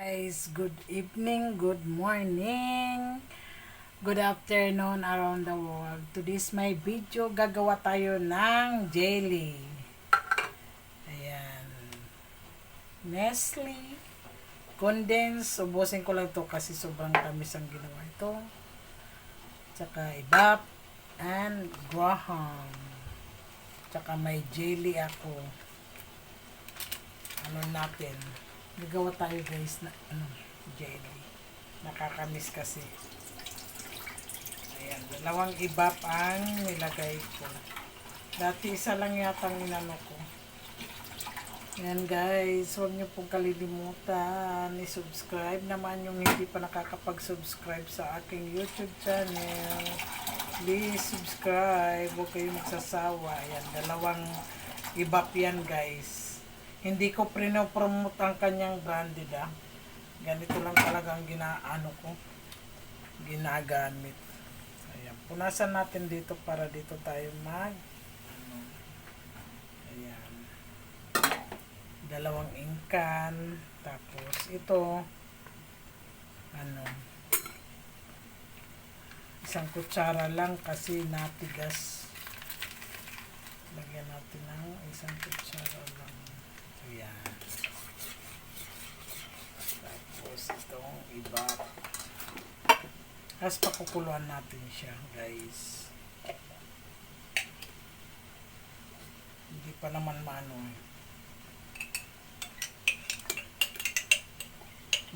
Guys, good evening, good morning, good afternoon around the world. Today's my video, gagawa tayo ng jelly. Ayan. Nestle condensed. Ubusin ko lang to kasi sobrang tamis ang ginawa ito. Tsaka ibap and graham. Tsaka may jelly ako. Ano natin? Gagawa tayo guys na jelly. Nakakamiss kasi. Ayan, dalawang ibap ang nilagay ko. Dati isa lang yata ang inano ko. Ayan guys, huwag niyo pong kalilimutan i-subscribe naman yung hindi pa nakakapag-subscribe sa aking YouTube channel. Please subscribe, huwag kayong magsasawa. Ayan, dalawang ibap yan guys. Hindi ko prino-promote ang kanyang branded Ganito lang talaga ang ginagamit. Ayan. Punasan natin dito para dito tayo ayan. Dalawang ingkan. Tapos ito isang kutsara lang kasi natigas. Lagyan natin ng isang kutsara lang. Ayan. Tapos itong iba. Tapos pakukuluan natin siya guys. Hindi pa naman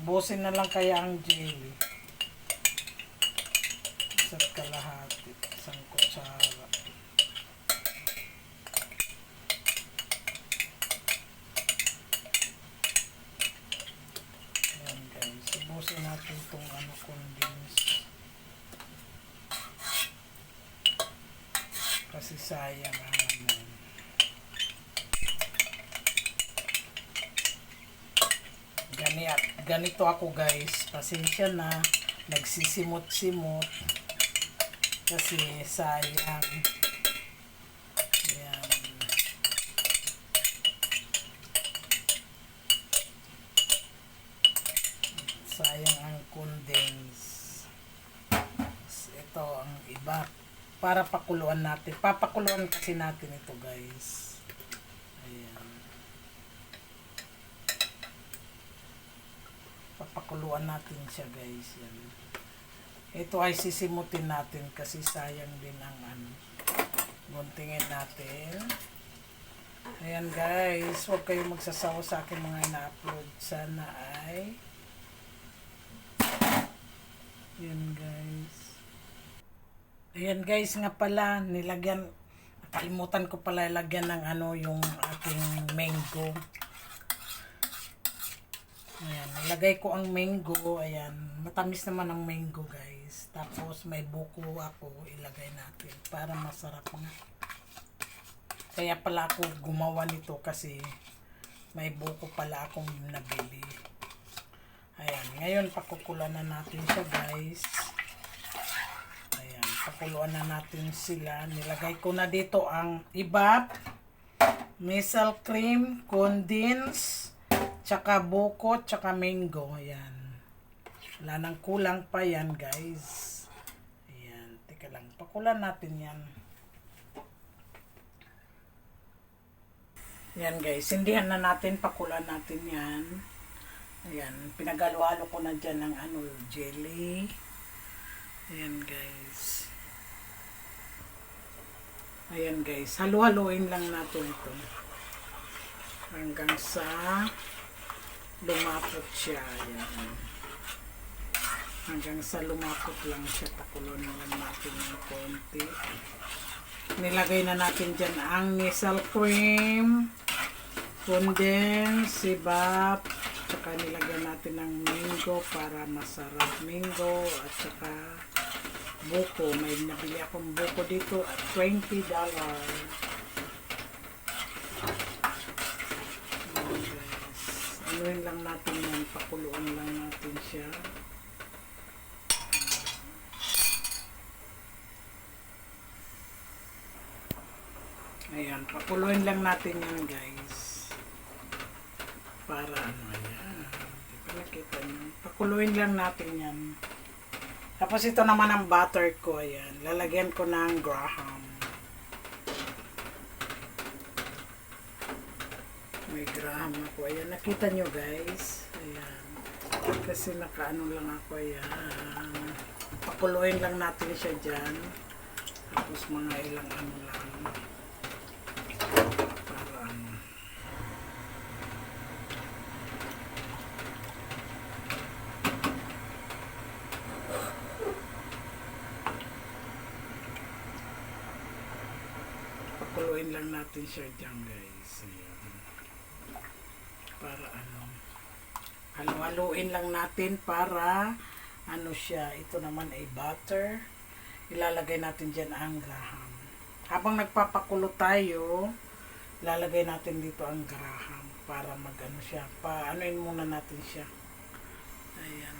Busin na lang kaya ang jelly. Isa't kalahati. Isang kutsara. Ubusin natin itong condense. Kasi sayang ganito ako guys. Pasensya na. Nagsisimot-simot. Kasi sayang. Ayan. Sayang ang condense. Ito ang iba. Para pakuluan natin. Papakuluan kasi natin ito guys. Ayan. Papakuluan natin siya guys. Yan. Ito ay sisimutin natin kasi sayang din ang guntingin natin. Ayan guys. Huwag kayong magsasawa sa akin mga ina-upload. Sana ay yan guys. Ayan guys nga pala, nakalimutan ko pala ilagyan ng yung ating mango. Ayan, nilagay ko ang mango. Ayan, matamis naman ang mango guys. Tapos may buko ako ilagay natin para masarap nga. Kaya pala ako gumawa nito kasi may buko pala akong nabili. Ayan, ngayon pakukuluan na natin siya guys. Ayan, pakuluan na natin sila. Nilagay ko na dito ang ibap, misal cream, condense, tsaka buko, tsaka mango. Ayan. Wala nang kulang pa yan guys. Ayan, teka lang. Pakulan natin yan. Ayan guys, hindihan na natin, pakulan natin yan. Ayan, pinagalo-halo ko na dyan ng jelly. Ayan guys. Ayan guys, halo-haloin lang natin ito. Hanggang sa lumapot siya. Ayan. Hanggang sa lumapot lang siya, pakuloan lang natin ng konti. Nilagay na natin dyan ang misal cream, condense, sibap, saka nilagyan natin ng mango para masarap. Mango at saka buko. May nabili akong buko dito at $20. Anuhin lang natin yan. Pakuluan lang natin siya. Ayan. Pakuluin lang natin yan guys. Para ayan. Di ba nakita Ayan. Pakuluin lang natin yan. Tapos ito naman ang butter ko. Ayan. Lalagyan ko ng graham. May graham ako. Ayan. Nakita nyo guys. Ayan. Kasi nakaano lang ako. Ayan. Pakuluin lang natin siya dyan. Tapos mga ilang ano lang. Para ano. Pakuluin lang natin siya dyan guys. Ayan. Para ano. Halo-haluin lang natin para ano siya. Ito naman ay butter. Ilalagay natin dyan ang graham. Habang nagpapakulo tayo, ilalagay natin dito ang graham para mag-ano siya. Paanoin muna natin siya. Ayan.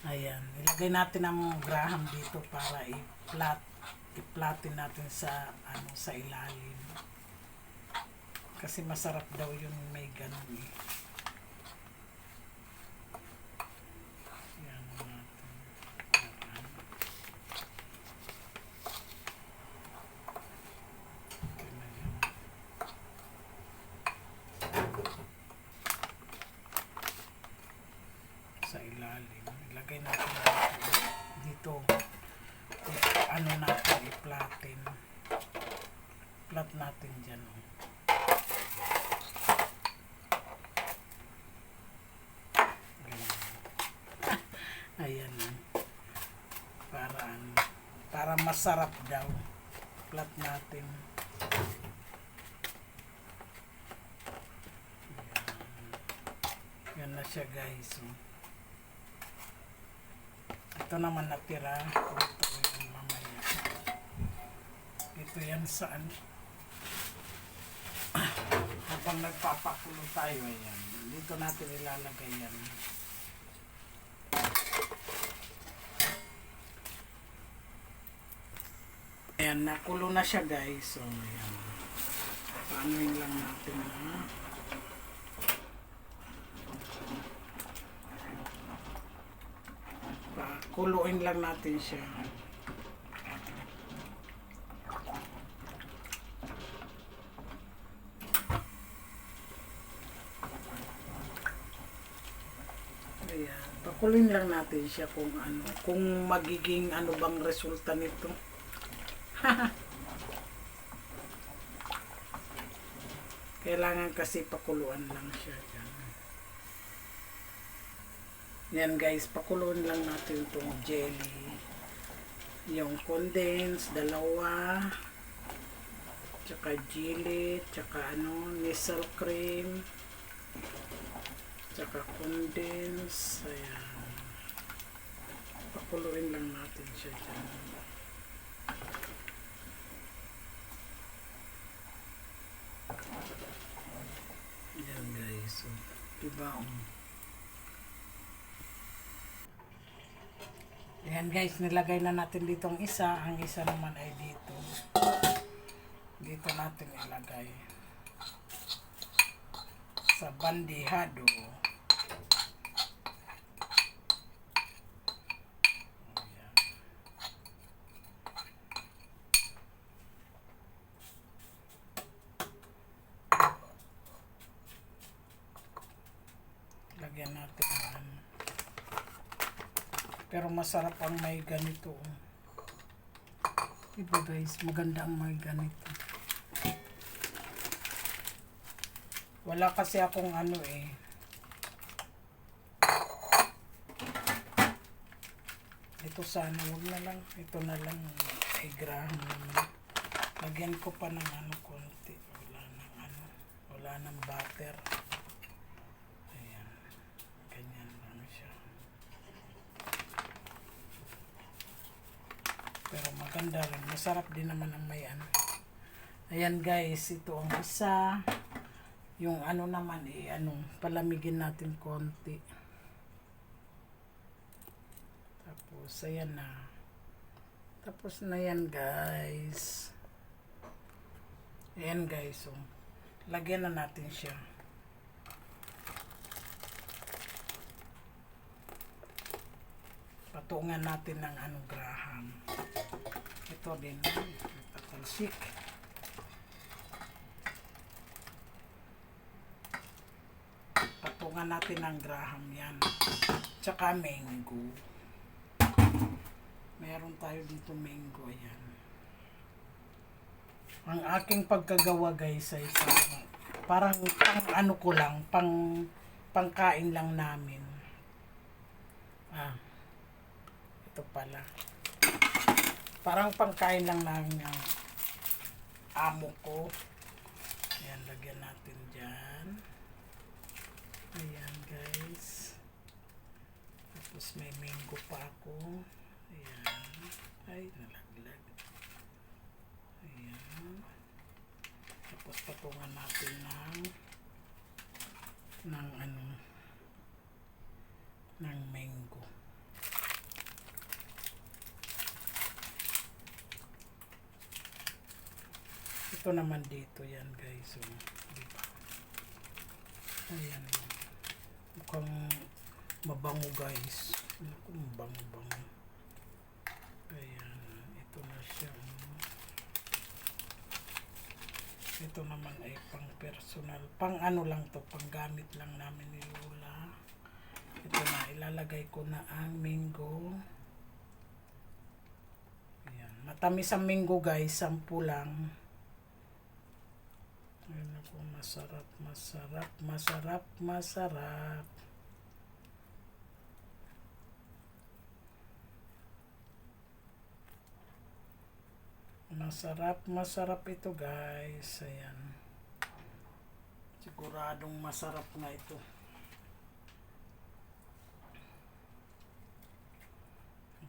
Ayan. Ilagay natin ang graham dito para i-flatten natin sa ano sa ilalim. Kasi masarap daw yung may ganun eh. Sa ilalim. Ilagay natin dito. Ano natin, i-flatten. Flat natin dyan. Ayan. Para masarap daw. Flat natin. Ayan. Yan na siya guys. Ito naman natira. Ito yan mamaya. Ito yan saan. Habang nagpapakulo tayo, ayan. Dito natin ilalagay yan. Ayan, nakulo na siya guys. So, ayan. Paanuin lang natin na. Kuluin lang natin siya. Ayan. Pakuluin lang natin siya kung ano. Kung magiging ano bang resulta nito. Kailangan kasi pakuluan lang siya dyan. Yan guys, pakuluan lang natin itong jelly. Yung condense, dalawa. Tsaka jelly, tsaka ano, nestle cream. Tsaka condense. Ayan. Pakuluin lang natin siya dyan. Yan guys. So, diba Ayan guys, nilagay na natin dito ang isa. Ang isa naman ay dito. Dito natin ilagay. Sa bandihado. Ayan. Lagyan natin yan. Pero masarap ang may ganito. Diba guys, maganda ang may ganito. Wala kasi akong ano eh. Ito sana, huwag na lang. Ito na lang, ay graham naman. Lagyan ko pa ng ano konti. Wala nang butter. Ayan. Ganyan lang siya. Pero maganda rin. Masarap din naman ang may ano. Ayan guys, ito ang isa. Yung ano naman palamigin natin konti. Tapos ayan na. Tapos na yan guys. Ayan guys, lagyan na natin siya. patungan natin ng graham. Ito din, tatalsik. Patungan natin ng graham yan. Tsaka mango. Meron tayo dito mango, ayan. Ang aking pagkagawa guys ay parang pang ano ko lang, pangkain lang namin. Ito pala. Parang pangkain lang namin ng amo ko. Ayan, lagyan natin dyan. Ayan guys. Tapos may mango pa ako. Ayan. Ay, nalaglag. Ayan. Tapos patungan natin ng mango. Ito naman dito yan guys. So, diba? Ayan. Mukhang mabango guys. Mabango. Ayan. Ito na siya. Ito naman ay pang personal. Pang ano lang to. Pang gamit lang namin ni Lola. Ito na. Ilalagay ko na ang mango. Ayan. Matamis ang mango guys. 10 lang. Ayan ako. Masarap. Masarap. Masarap. Masarap. Masarap, masarap ito guys. Ayan. Siguradong masarap na ito.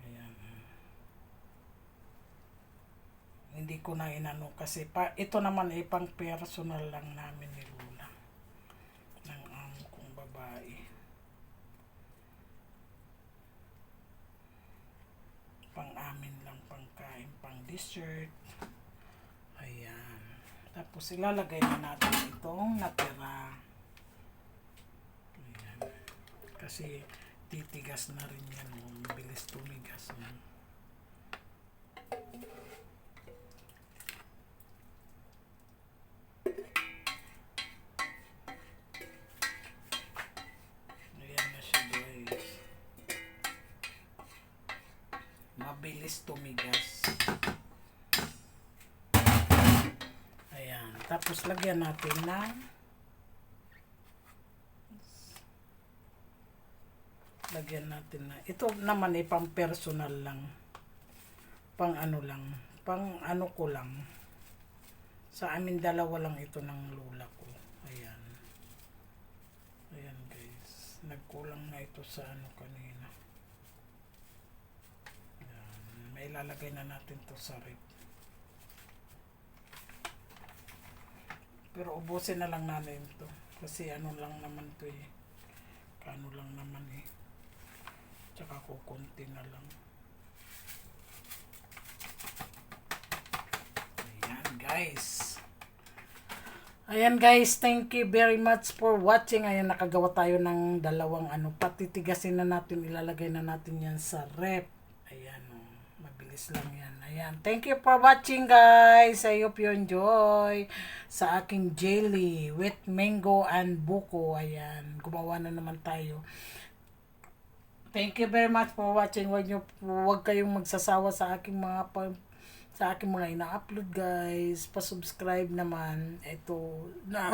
Ayan. Hindi ko na inano kasi ito naman ay pang personal lang namin ni Lola. Ng amo kong babae. Pang amin lang, pangkain, pang dessert. Ayan. Tapos ilalagay na natin itong natira. Ayan. Kasi titigas na rin yan. Mabilis tumigas. Ayan na siya guys. Mabilis tumigas. Ayan. Tapos lagyan natin ng ito naman ay pang personal lang. Pang ano lang. Pang ano ko lang. Sa amin dalawa lang ito ng lola ko. Ayan. Ayan guys. Nagkulang na ito sa ano kanina. May ilalagay na natin to sa rep. Pero ubusin na lang natin to. Kasi ano lang naman to eh. Kano lang naman eh. Tsaka kukunti na lang. Ayan guys. Ayan guys. Thank you very much for watching. Ayan, nakagawa tayo ng dalawang patitigasin na natin. Ilalagay na natin yan sa rep. Ayan o. Mabilis lang yan. Ayan. Thank you for watching guys. I hope you enjoy sa aking jelly with mango and buko. Ayan. Gumawa na naman tayo. Thank you very much for watching. Huwag kayong magsasawa sa aking mga ina-upload guys. Pa-subscribe naman. Ito na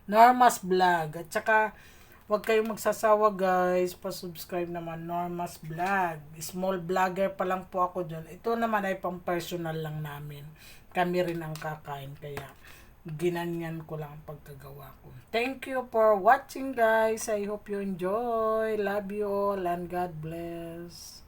Norma's Vlog. At saka huwag kayong magsasawa guys. Pa-subscribe naman Norma's Vlog. Small vlogger pa lang po ako dyan. Ito naman ay pang personal lang namin. Kami rin ang kakain. Kaya ginanyan ko lang ang pagkagawa ko. Thank you for watching guys. I hope you enjoy. Love you all and God bless.